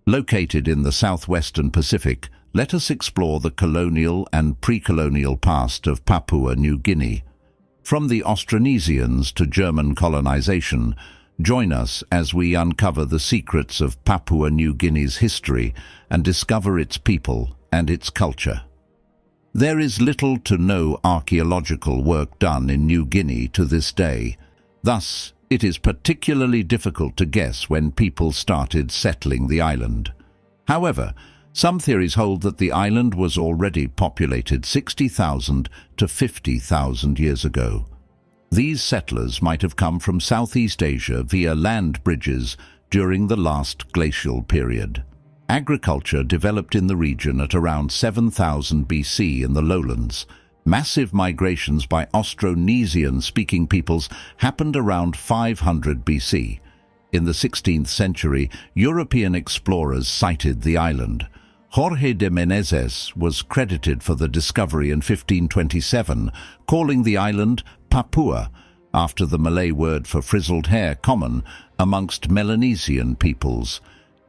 Located in the southwestern Pacific, let us explore the colonial and pre-colonial past of Papua New Guinea. From the Austronesians to German colonization, join us as we uncover the secrets of Papua New Guinea's history and discover its people and its culture. There is little to no archaeological work done in New Guinea to this day. Thus, it is particularly difficult to guess when people started settling the island. However, some theories hold that the island was already populated 60,000 to 50,000 years ago. These settlers might have come from Southeast Asia via land bridges during the last glacial period. Agriculture developed in the region at around 7000 BC in the lowlands. Massive migrations by Austronesian-speaking peoples happened around 500 BC. In the 16th century, European explorers sighted the island. Jorge de Menezes was credited for the discovery in 1527, calling the island Papua, after the Malay word for frizzled hair common amongst Melanesian peoples.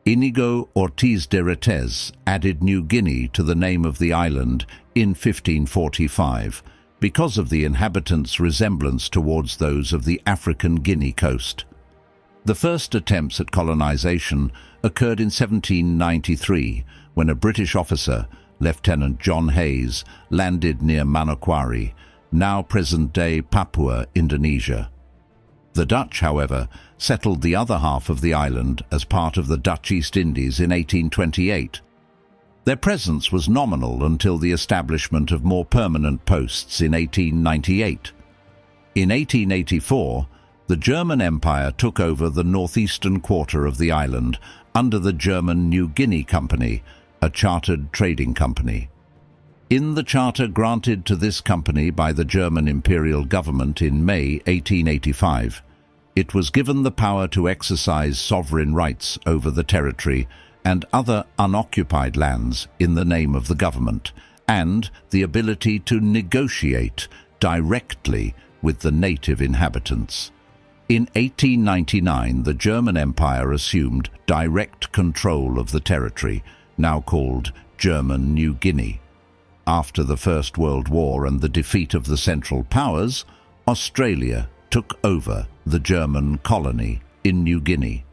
Inigo Ortiz de Retes added New Guinea to the name of the island in 1545 because of the inhabitants' resemblance towards those of the African Guinea coast. The first attempts at colonization occurred in 1793 when a British officer, Lieutenant John Hayes, landed near Manokwari, now present-day Papua, Indonesia. The Dutch, however, settled the other half of the island as part of the Dutch East Indies in 1828. Their presence was nominal until the establishment of more permanent posts in 1898. In 1884, the German Empire took over the northeastern quarter of the island under the German New Guinea Company, a chartered trading company. In the charter granted to this company by the German imperial government in May 1885, it was given the power to exercise sovereign rights over the territory and other unoccupied lands in the name of the government, and the ability to negotiate directly with the native inhabitants. In 1899, the German Empire assumed direct control of the territory, now called German New Guinea. After the First World War and the defeat of the Central Powers, Australia took over the German colony in New Guinea.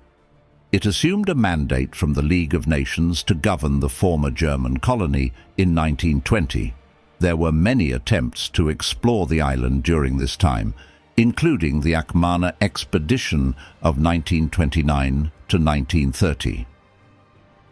It assumed a mandate from the League of Nations to govern the former German colony in 1920. There were many attempts to explore the island during this time, including the Akmana expedition of 1929 to 1930.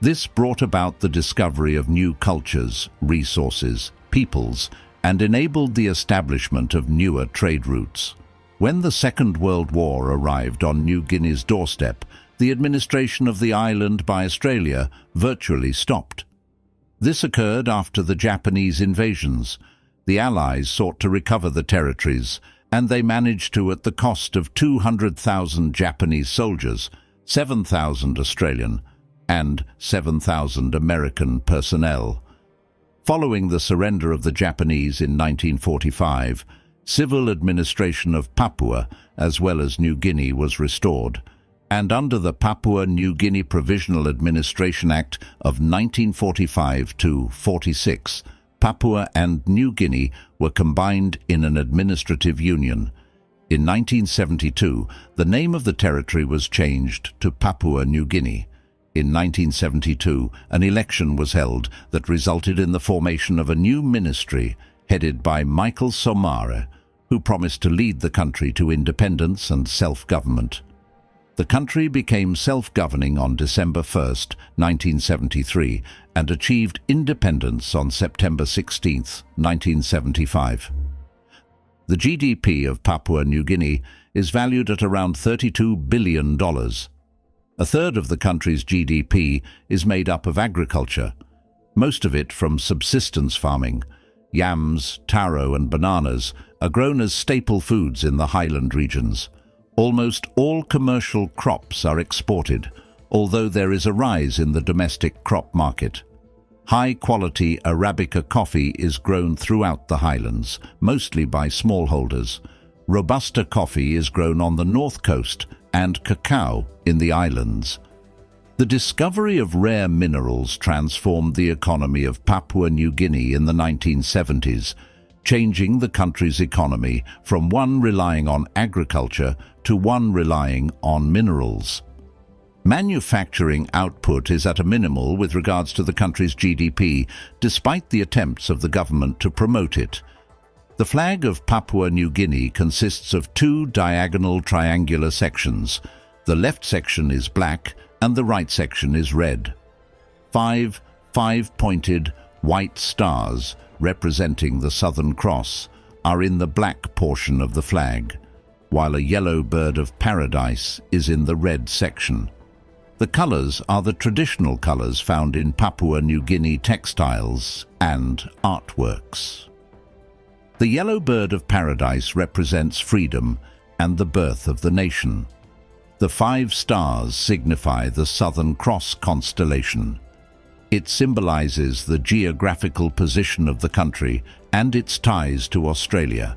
This brought about the discovery of new cultures, resources, peoples, and enabled the establishment of newer trade routes. When the Second World War arrived on New Guinea's doorstep, the administration of the island by Australia virtually stopped. This occurred after the Japanese invasions. The Allies sought to recover the territories, and they managed to at the cost of 200,000 Japanese soldiers, 7,000 Australian, and 7,000 American personnel. Following the surrender of the Japanese in 1945, civil administration of Papua as well as New Guinea was restored, and under the Papua New Guinea Provisional Administration Act of 1945-46, Papua and New Guinea were combined in an administrative union. In 1972, the name of the territory was changed to Papua New Guinea. In 1972, an election was held that resulted in the formation of a new ministry headed by Michael Somare, who promised to lead the country to independence and self-government. The country became self-governing on December 1, 1973, and achieved independence on September 16, 1975. The GDP of Papua New Guinea is valued at around $32 billion. A third of the country's GDP is made up of agriculture, most of it from subsistence farming. Yams, taro and bananas are grown as staple foods in the highland regions. Almost all commercial crops are exported, although there is a rise in the domestic crop market. High-quality Arabica coffee is grown throughout the highlands, mostly by smallholders. Robusta coffee is grown on the north coast and cacao in the islands. The discovery of rare minerals transformed the economy of Papua New Guinea in the 1970s, changing the country's economy from one relying on agriculture to one relying on minerals. Manufacturing output is at a minimal with regards to the country's GDP, despite the attempts of the government to promote it. The flag of Papua New Guinea consists of two diagonal triangular sections. The left section is black and the right section is red. Five-pointed white stars, representing the Southern Cross, are in the black portion of the flag, while a yellow bird of paradise is in the red section. The colors are the traditional colors found in Papua New Guinea textiles and artworks. The yellow bird of paradise represents freedom and the birth of the nation. The 5 stars signify the Southern Cross constellation. It symbolizes the geographical position of the country and its ties to Australia.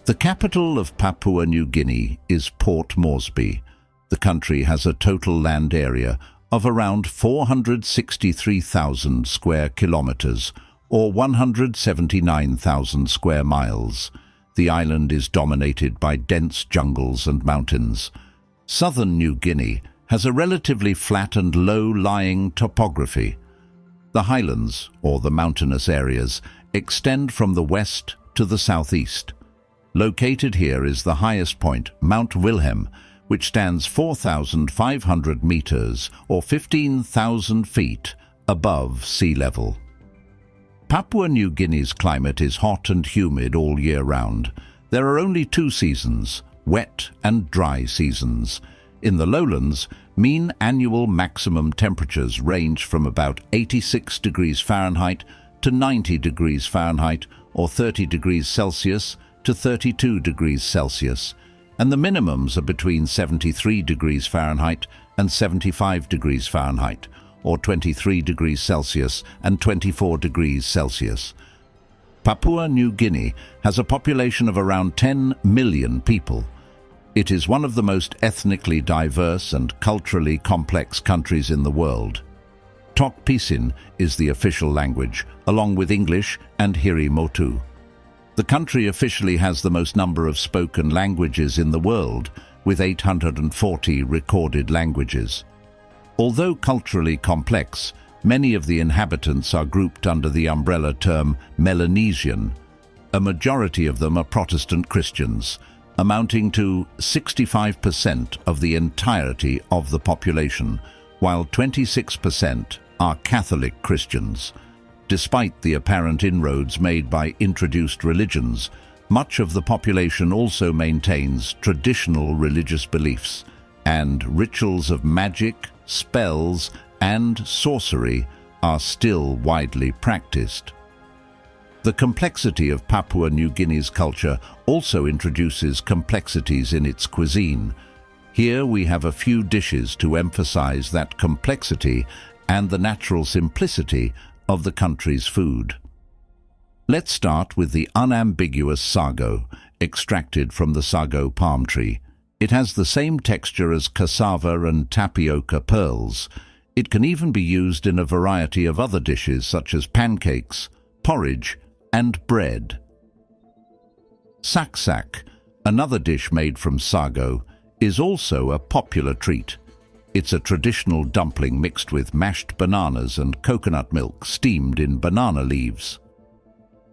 The capital of Papua New Guinea is Port Moresby. The country has a total land area of around 463,000 square kilometers, or 179,000 square miles. The island is dominated by dense jungles and mountains. Southern New Guinea has a relatively flat and low-lying topography. The highlands, or the mountainous areas, extend from the west to the southeast. Located here is the highest point, Mount Wilhelm, which stands 4,500 meters, or 15,000 feet, above sea level. Papua New Guinea's climate is hot and humid all year round. There are only 2 seasons, wet and dry seasons. In the lowlands, mean annual maximum temperatures range from about 86 degrees Fahrenheit to 90 degrees Fahrenheit, or 30 degrees Celsius to 32 degrees Celsius, and the minimums are between 73 degrees Fahrenheit and 75 degrees Fahrenheit, or 23 degrees Celsius and 24 degrees Celsius. Papua New Guinea has a population of around 10 million people. It is one of the most ethnically diverse and culturally complex countries in the world. Tok Pisin is the official language, along with English and Hiri Motu. The country officially has the most number of spoken languages in the world, with 840 recorded languages. Although culturally complex, many of the inhabitants are grouped under the umbrella term Melanesian. A majority of them are Protestant Christians, amounting to 65% of the entirety of the population, while 26% are Catholic Christians. Despite the apparent inroads made by introduced religions, much of the population also maintains traditional religious beliefs, and rituals of magic, spells, and sorcery are still widely practiced. The complexity of Papua New Guinea's culture also introduces complexities in its cuisine. Here we have a few dishes to emphasize that complexity and the natural simplicity of the country's food. Let's start with the unambiguous sago, extracted from the sago palm tree. It has the same texture as cassava and tapioca pearls. It can even be used in a variety of other dishes such as pancakes, porridge, and bread. Saksak, another dish made from sago, is also a popular treat. It's a traditional dumpling mixed with mashed bananas and coconut milk steamed in banana leaves.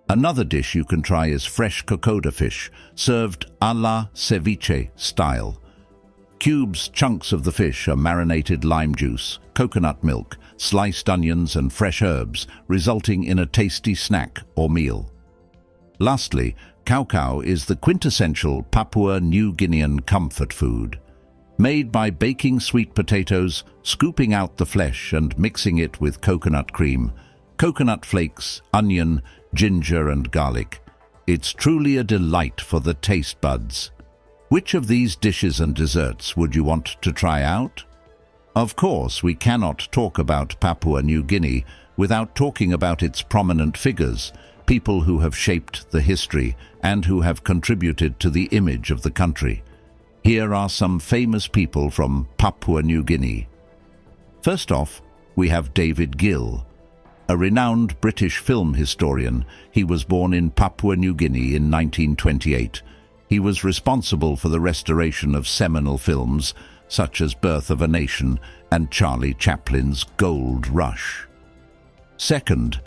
Another dish you can try is fresh kokoda fish, served a la ceviche style. Chunks of the fish are marinated lime juice, coconut milk, sliced onions and fresh herbs, resulting in a tasty snack or meal. Lastly, kaukau is the quintessential Papua New Guinean comfort food. Made by baking sweet potatoes, scooping out the flesh and mixing it with coconut cream, coconut flakes, onion, ginger and garlic. It's truly a delight for the taste buds. Which of these dishes and desserts would you want to try out? Of course, we cannot talk about Papua New Guinea without talking about its prominent figures, people who have shaped the history and who have contributed to the image of the country. Here are some famous people from Papua New Guinea. First off, we have David Gill. A renowned British film historian, he was born in Papua New Guinea in 1928. He was responsible for the restoration of seminal films such as Birth of a Nation and Charlie Chaplin's Gold Rush. Second,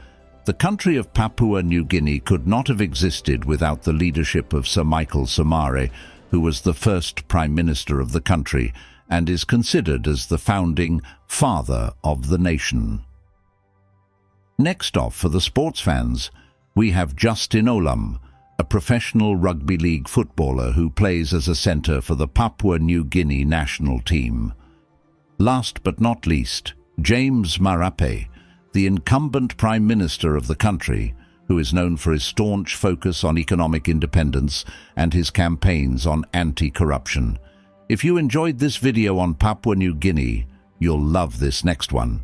the country of Papua New Guinea could not have existed without the leadership of Sir Michael Somare, who was the first Prime Minister of the country and is considered as the founding father of the nation. Next off, for the sports fans, we have Justin Olam, a professional rugby league footballer who plays as a centre for the Papua New Guinea national team. Last but not least, James Marape, the incumbent Prime Minister of the country, who is known for his staunch focus on economic independence and his campaigns on anti-corruption. If you enjoyed this video on Papua New Guinea, you'll love this next one.